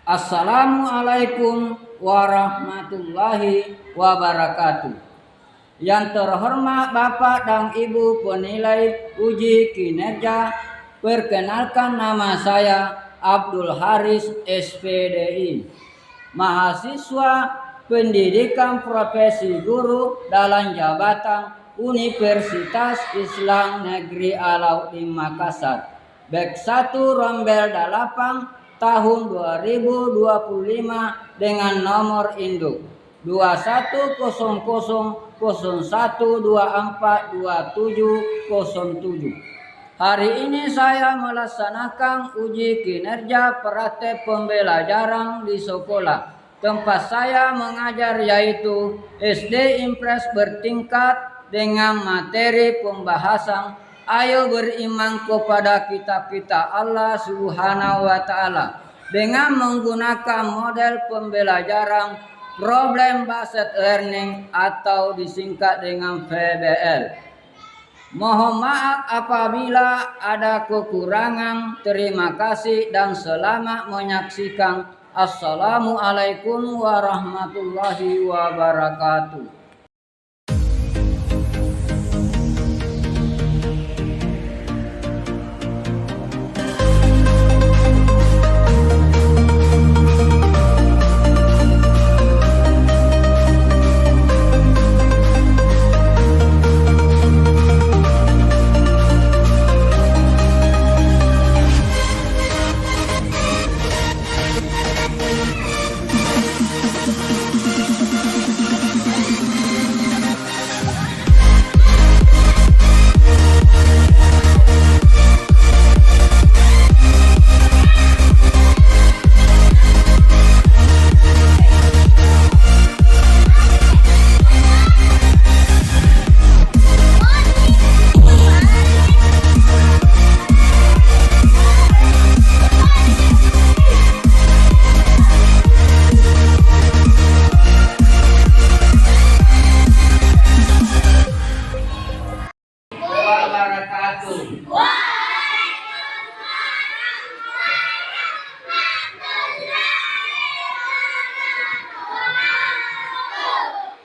Assalamualaikum warahmatullahi wabarakatuh. Yang terhormat Bapak dan Ibu penilai uji kinerja, perkenalkan nama saya Abdul Haris SPDI, mahasiswa pendidikan profesi guru dalam jabatan Universitas Islam Negeri Alauddin Makassar, Bek 1 Rombel 8 tahun 2025 dengan nomor induk 210001242707. Hari ini saya melaksanakan uji kinerja praktek pembelajaran di sekolah tempat saya mengajar, yaitu SD Impres bertingkat dengan materi pembahasan ayo beriman kepada kitab-kitab Allah Subhanahu wa Ta'ala dengan menggunakan model pembelajaran Problem Based Learning atau disingkat dengan PBL. Mohon maaf apabila ada kekurangan. Terima kasih dan selamat menyaksikan. Assalamualaikum warahmatullahi wabarakatuh.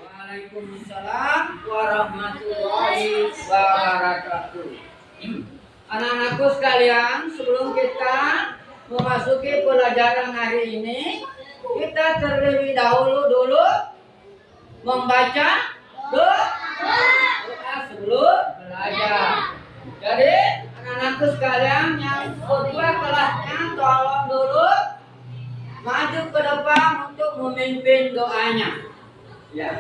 Waalaikumsalam warahmatullahi wabarakatuh. Anak-anakku sekalian, sebelum kita memasuki pelajaran hari ini, kita terlebih dahulu membaca doa sebelum belajar. Jadi anak-anakku sekalian yang kedua kelasnya, tolong dulu maju ke depan untuk memimpin doanya. Ya.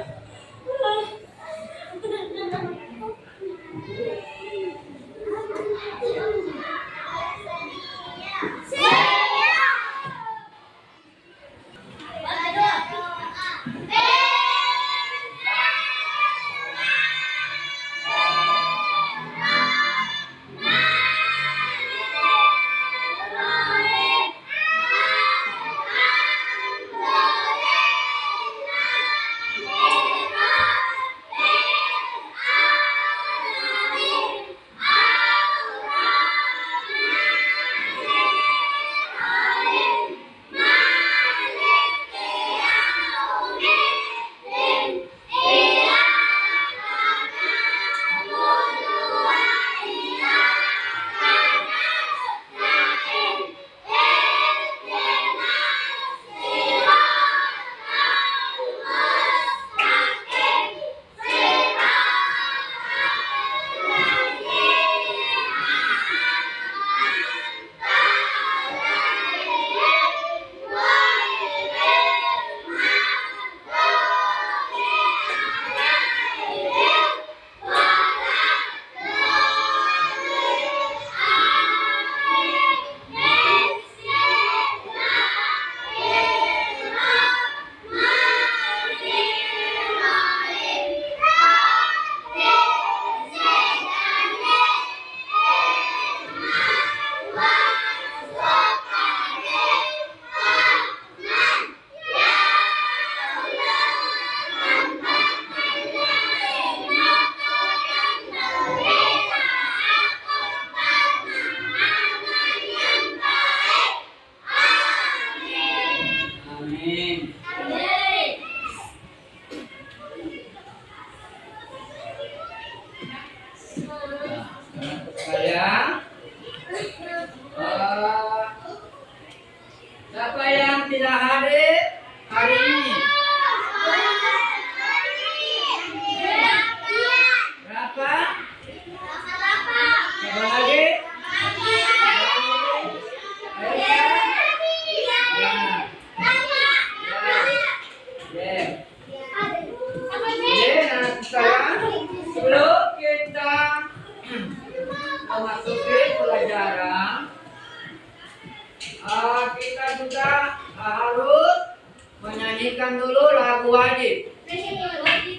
juga harus menyanyikan dulu lagu wajib.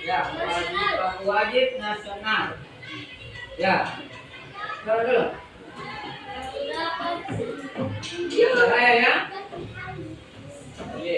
Ya, lagu wajib nasional. Ya, dulu. Saya ya. Oke.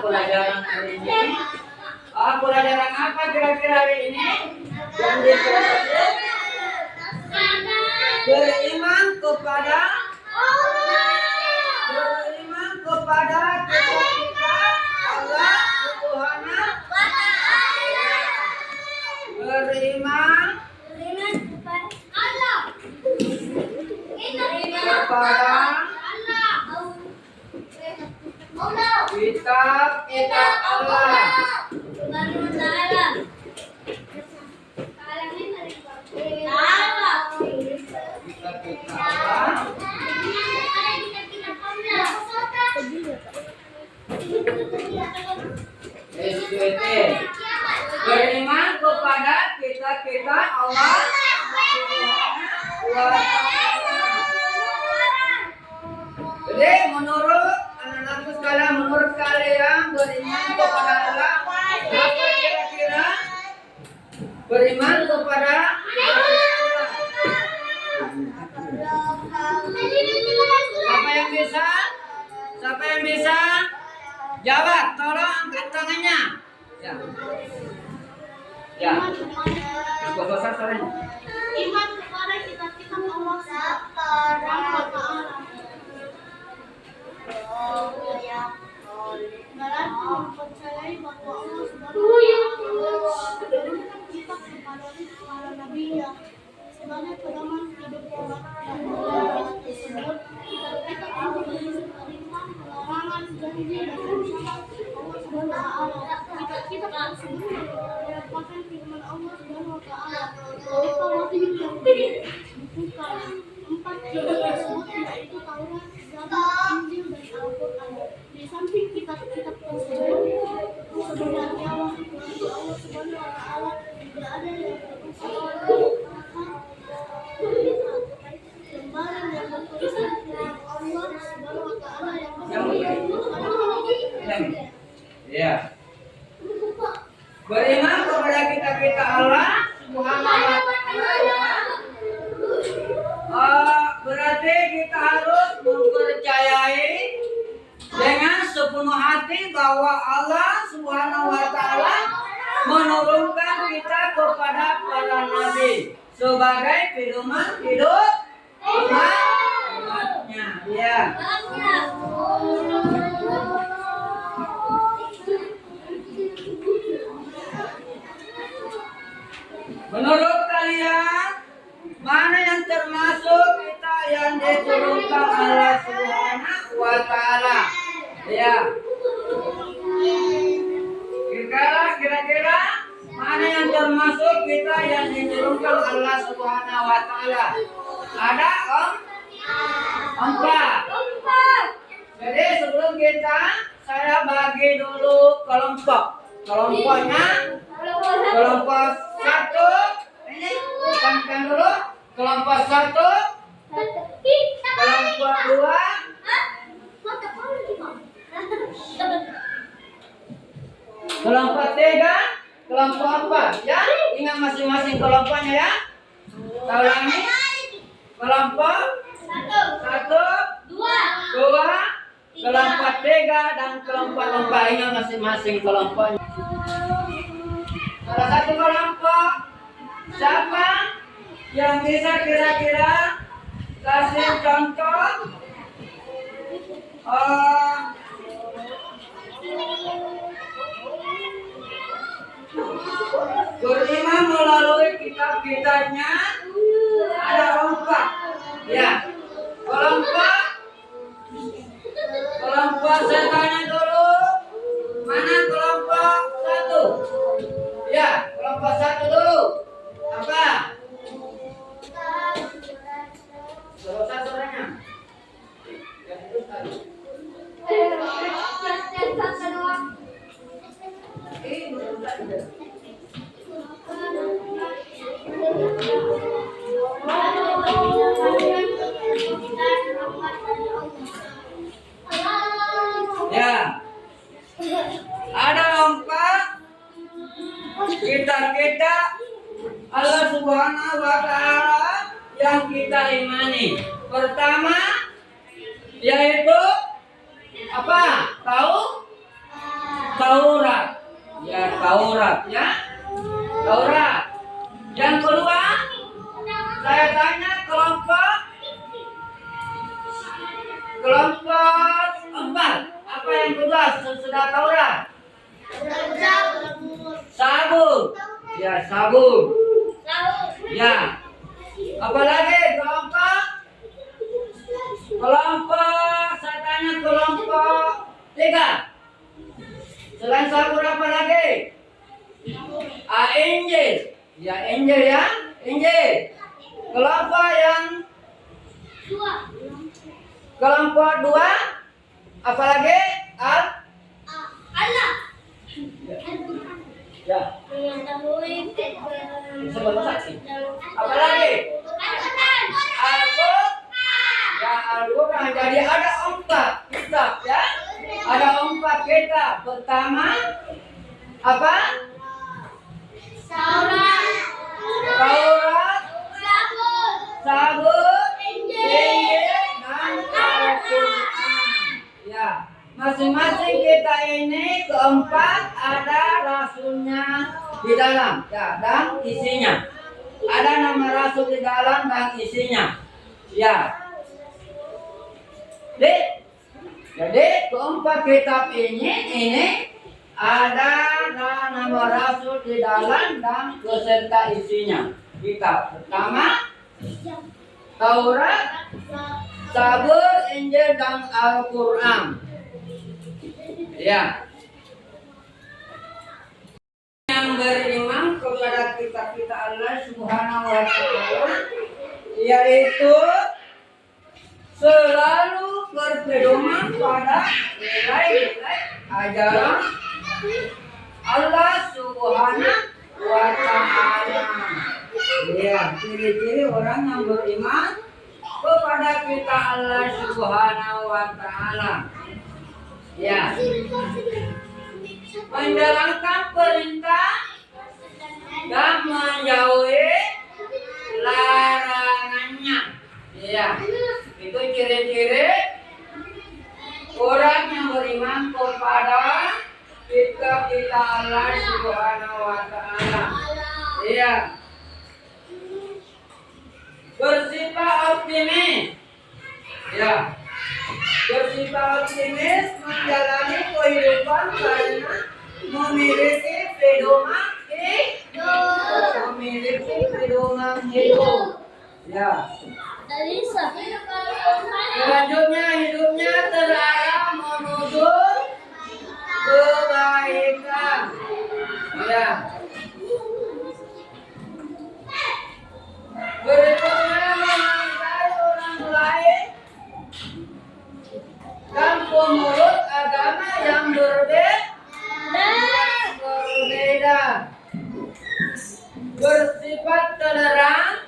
Pelajaran hari ini. Pelajaran apa kira-kira hari ini? Yang dipelajari beriman kepada Allah. Beriman kepada kita Allah Subhanahu wa Ta'ala. Beriman kepada Allah. Kepada kitab Allah. Beriman kepada kitab Allah. Jadi menurut anak-anakku sekalian, menurut kalian beriman kepada Allah apa kira-kira? Beriman kepada Allah. Siapa yang bisa? Siapa yang bisa jawab? Tolong angkat tangannya. Ya. Ya. Besar suaranya. Iman kepada kitab-kitab Allah Subhanahu wa Ta'ala. Berarti mempercayai bahwa Allah Subhanahu wa Ta'ala menurunkan kitab kepada para nabi-Nya sebagai pedoman hidup umat yang mulia tersebut. Kitab-kitab itu berisi perintah, larangan, janji, dan ancaman Allah Subhanahu wa Ta'ala. Kitab-kitab tersebut merupakan firman Allah Subhanahu wa Ta'ala berupa wahyu yang dibukukan 4 kitab tersebut, yaitu Taurat, Zabur, Injil, dan Al-Quran. Di samping kitab-kitab tersebut, sebenarnya wahyu dari Allah Subhanahu wa Ta'ala juga ada yang berupa lembaran yang bertuliskan firman Allah berarti kita harus mempercayai dengan sepenuh hati bahwa Allah Subhanahu wa taala menurunkan kita kepada para nabi sebagai pedoman hidup umatnya. Ya. Menurut kalian, mana yang termasuk kita yang diturunkan Allah Subhanahu wa taala? Ya. Kira-kira mana yang termasuk kita yang diturunkan Allah Subhanahu wa taala? Ada empat. Jadi sebelum saya bagi dulu kelompok. Kelompoknya kelompok satu. Ini bukan dulu. Kelompok satu. Kelompok dua. Kelompok tiga. Kelompok empat. Ya, ingat masing-masing kelompoknya ya. Saya ulangi. Kelompok satu, dua, kelompok tiga dan kelompok empat. Ingat masing-masing kelompoknya. Salah satu kelompok siapa yang bisa kira-kira kasih contoh beriman melalui kitab-kitabnya? Ada empat. Ya, kelompok saya tanya dulu, mana kelompok satu? Ya, kelompok satu dulu. Apa? Kelompok satu orangnya. Ya, itu tadi. Ya, ada empat kita Allah Subhanahu wa taala yang kita imani. Pertama yaitu apa? Taurat. Ya, Taurat ya. Taurat. Yang kedua, saya tanya kelompok empat. Apa yang kedua sesudah Taurat? Sabur. Ya, sabur. Ya. Apalagi kelompok saya tanya kelompok tiga. Selain sabur apa lagi? Injil. Ya, Injil ya. Injil. Kelompok dua apalagi? Allah. Ya. Apalagi? Al-Quran. Jadi ada empat kitab ya. Ada empat kitab. Pertama apa? Taurat, Sabur, Injil, dan Al-Quran. Ya, masing-masing kita ini keempat ada rasulnya di dalam, ya, dan isinya. Ada nama rasul di dalam dan isinya. Ya. Jadi keempat kitab ini ada nama rasul di dalam dan beserta isinya. Kitab pertama Taurat, Sabur, Injil dan Al-Quran. Ya. Yang beriman kepada kitab-kitab Allah Subhanahu wa taala yaitu selalu berpedoman pada nilai-nilai ajaran Allah Subhanahu wa taala. Ya, ciri-ciri orang yang beriman kepada kita Allah Subhanahu wa taala. Ya. Menjalankan perintah dan menjauhi larangannya. Ya. Itu ciri-ciri orang yang beriman kepada kita Allah Subhanahu wa taala. Iya. Bersifat optimis. Ya. Bersifat optimis menjalani kehidupan karena memiliki pedoman hidup. Ya. Selanjutnya hidupnya terarah menuju kebaikan. Ya. Berikutnya menghargai orang lain dan pemeluk agama yang berbeda. Bersifat toleran.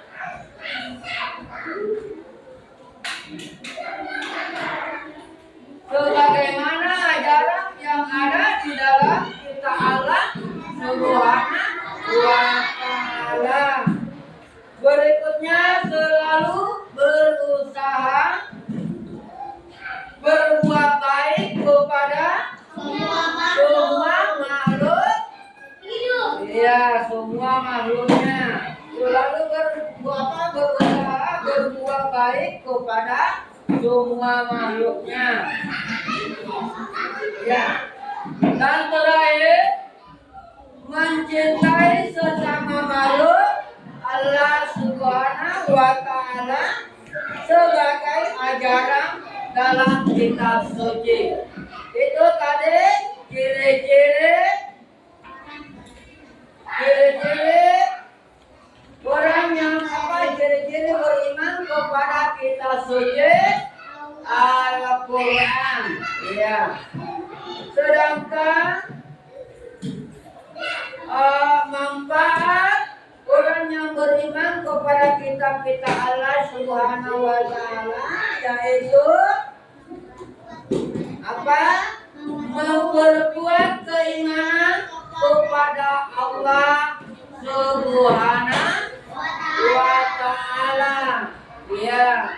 Sebagaimana ajaran yang ada di dalam kitab Allah Subhanahu wa taala. Berikutnya selalu berusaha berbuat baik kepada semua makhluk. Iya, semua makhluknya. Selalu berusaha berbuat baik kepada semua makhluknya. Ya. Dan terakhir, mencintai sesama makhluk Allah Subhanahu wa taala sebagai ajaran dalam kitab suci. Itu tadi ciri-ciri orang yang ciri-ciri beriman kepada kitab suci Al-Quran. Ya. Sedangkan manfaat orang yang beriman kepada kitab-kitab Allah Subhanahu wa taala yaitu apa? Memperkuat keimanan kepada Allah Subhanahu wa taala. Ya.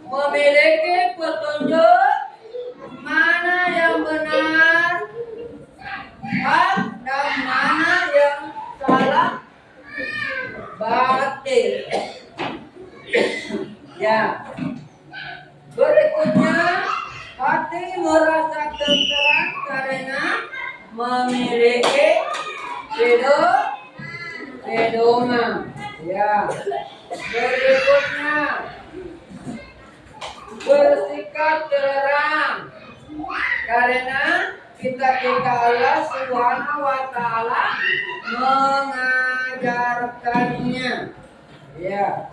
Memiliki petunjuk mana yang benar dan mana yang salah batil. Ya. Berikutnya hati merasa tenteram karena memiliki pedoman. Ya. Berikutnya bersikap terang karena kita Allah Subhanahu wa taala mengajarkannya. Ya.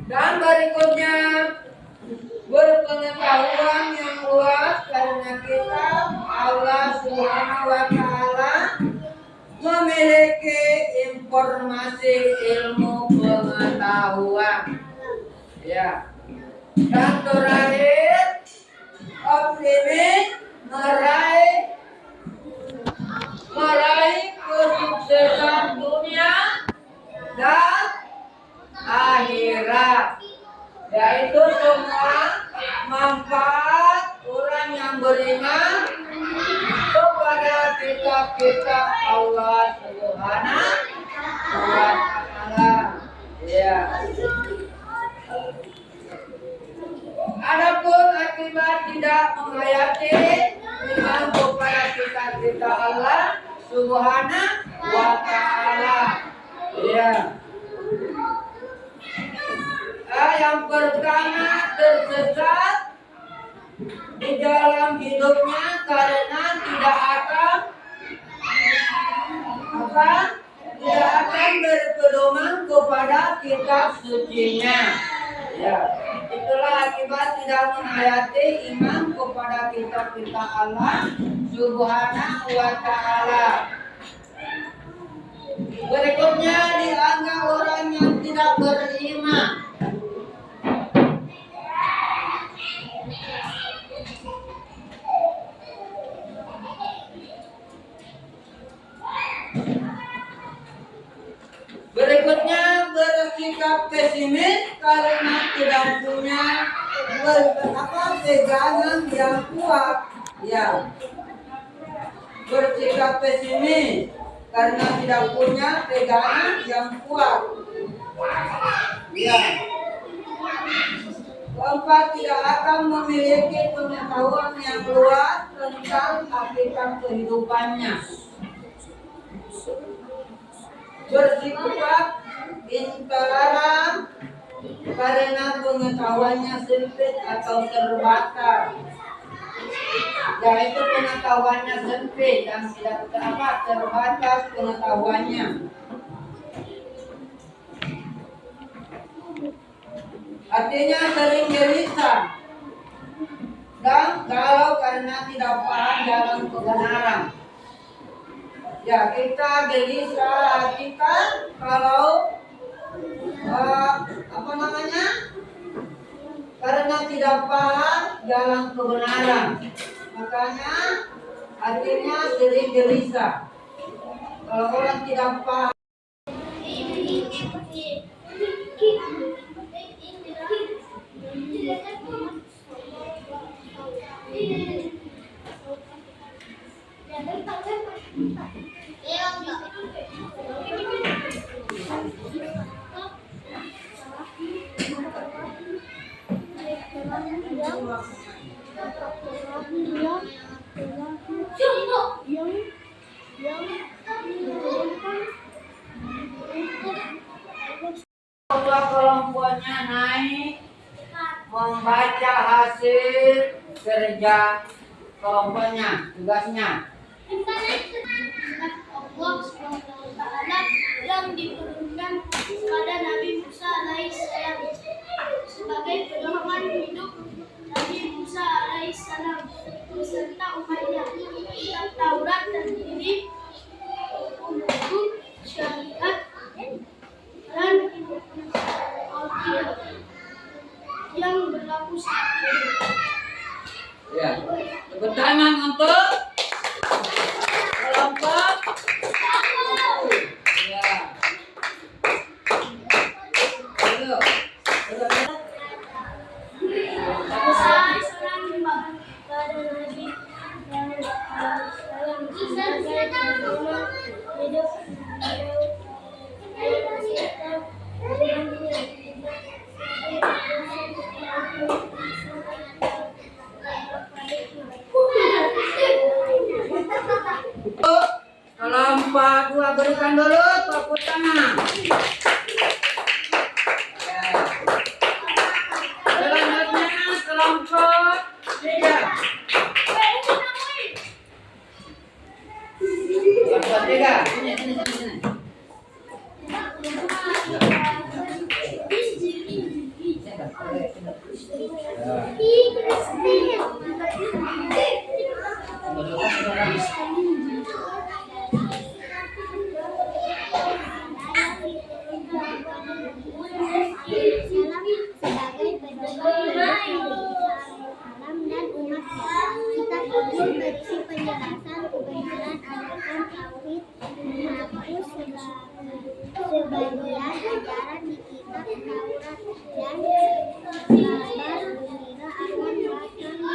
Dan berikutnya berpengetahuan yang luas karena kita Allah Subhanahu wa taala memiliki informasi ilmu pengetahuan. Ya. Dan terakhir optimis meraih kesuksesan dunia dan akhirat, yaitu semua manfaat orang yang beriman kepada kitab-kitab Allah Subhanahu wa taala. Ya. Adapun akibat tidak menghayati iman kepada kitab-kitab Allah Subhanahu wa taala. Ya. Yang pertama tersesat di dalam hidupnya karena tidak akan berpedoman kepada kitab sucinya. Ya, itulah akibat tidak menghayati iman kepada kitab-kitab Allah Subhanahu wa taala. Berikutnya dianggap orang yang tidak beriman. Berikutnya bersikap pesimis karena tidak punya pegangan yang kuat. Ya, bersikap pesimis karena tidak punya pegangan yang kuat. Ya. Keempat, tidak akan memiliki pengetahuan yang luas tentang hakikat kehidupannya. Bersikap intoleran karena pengetahuannya sempit atau terbatas. Yaitu pengetahuannya sempit dan tidak terbatas pengetahuannya. Artinya sering gelisah dan galau karena tidak paham dalam kebenaran. Ya, kita gelisah kita kalau karena tidak paham dalam kebenaran. Makanya artinya sering gelisah. Kalau orang tidak paham bahwa kelompoknya naik membaca hasil kerja kelompoknya, tugasnya. Allah SWT yang diturunkan kepada Nabi Musa alaihissalam sebagai pedoman hidup Nabi Musa alaihissalam beserta umatnya. Kitab Taurat terdiri hukum syariat dan Alkitab yang berlaku saat ini. Ya, tepuk tangan untuk kelompok. Ya. Saya seorang hamba pada Nabi yang dalam sebagai pedoman hidup Kelompok dua berikan dulu tepuk tangan. Ya. Selanjutnya kelompok tiga. Kelompok tiga. Sini. sebagai pedoman dan umatnya. Kitab ini berisi penjelasan kebenaran ajaran tauhid, menghapus sebagian ajaran di kitab Taurat dan kabar gembira akan datang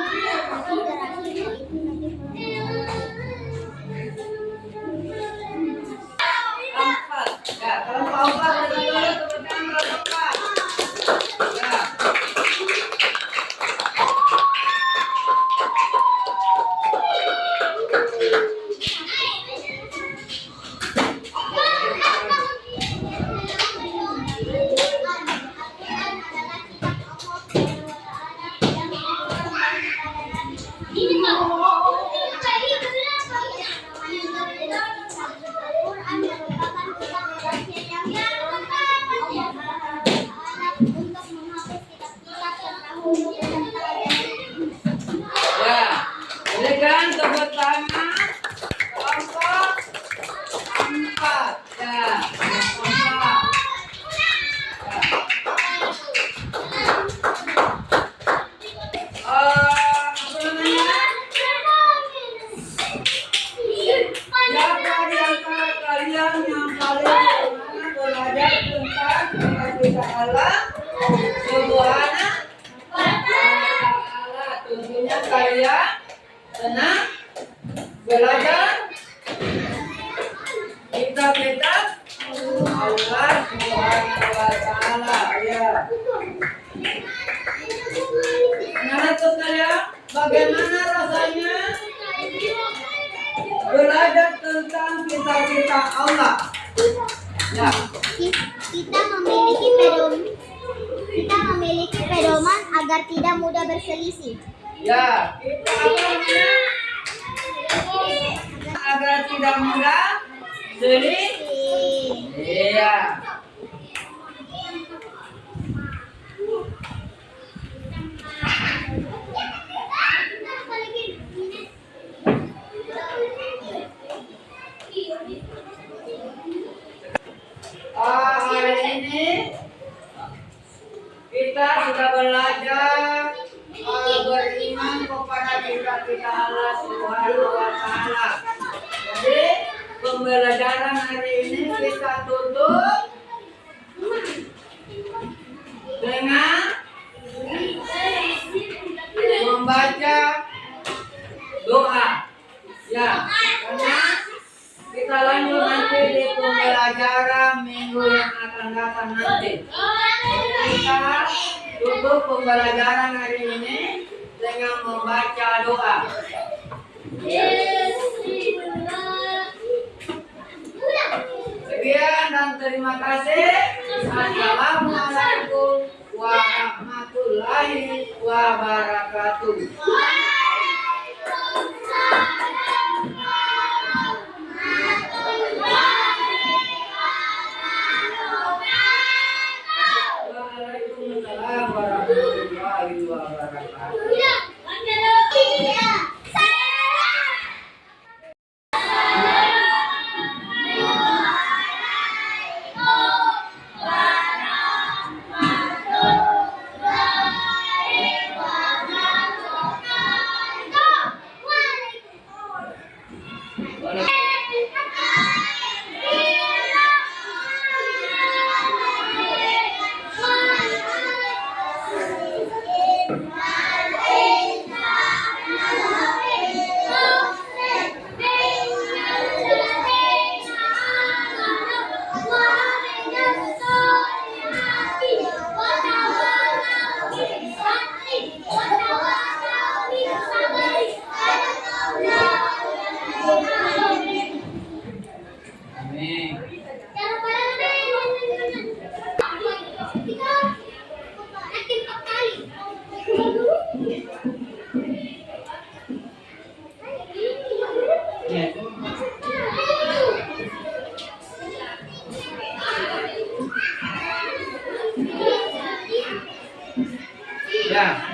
kita Allah Subhanahu wa ta'ala. Tentunya kalian senang belajar kitab-kitab Allah Subhanahu wa ta'ala. Ya. Anak sekalian, bagaimana rasanya belajar tentang kitab-kitab Allah? Ya. Kita memiliki pedoman agar tidak mudah berselisih. Ya, kita apa namanya? Agar tidak mudah selisih. Iya. Hari ini kita sudah belajar beriman kepada kita Allah Subhanahu wa ta'ala. Jadi pembelajaran hari ini kita tutup dengan membaca doa. Ya, karena kita lanjut nanti di pembelajaran minggu yang akan datang nanti. Kita tutup pembelajaran hari ini dengan membaca doa. Sekian dan terima kasih. Assalamualaikum warahmatullahi wabarakatuh. Waalaikumsalam warahmatullahi wabarakatuh. Ya.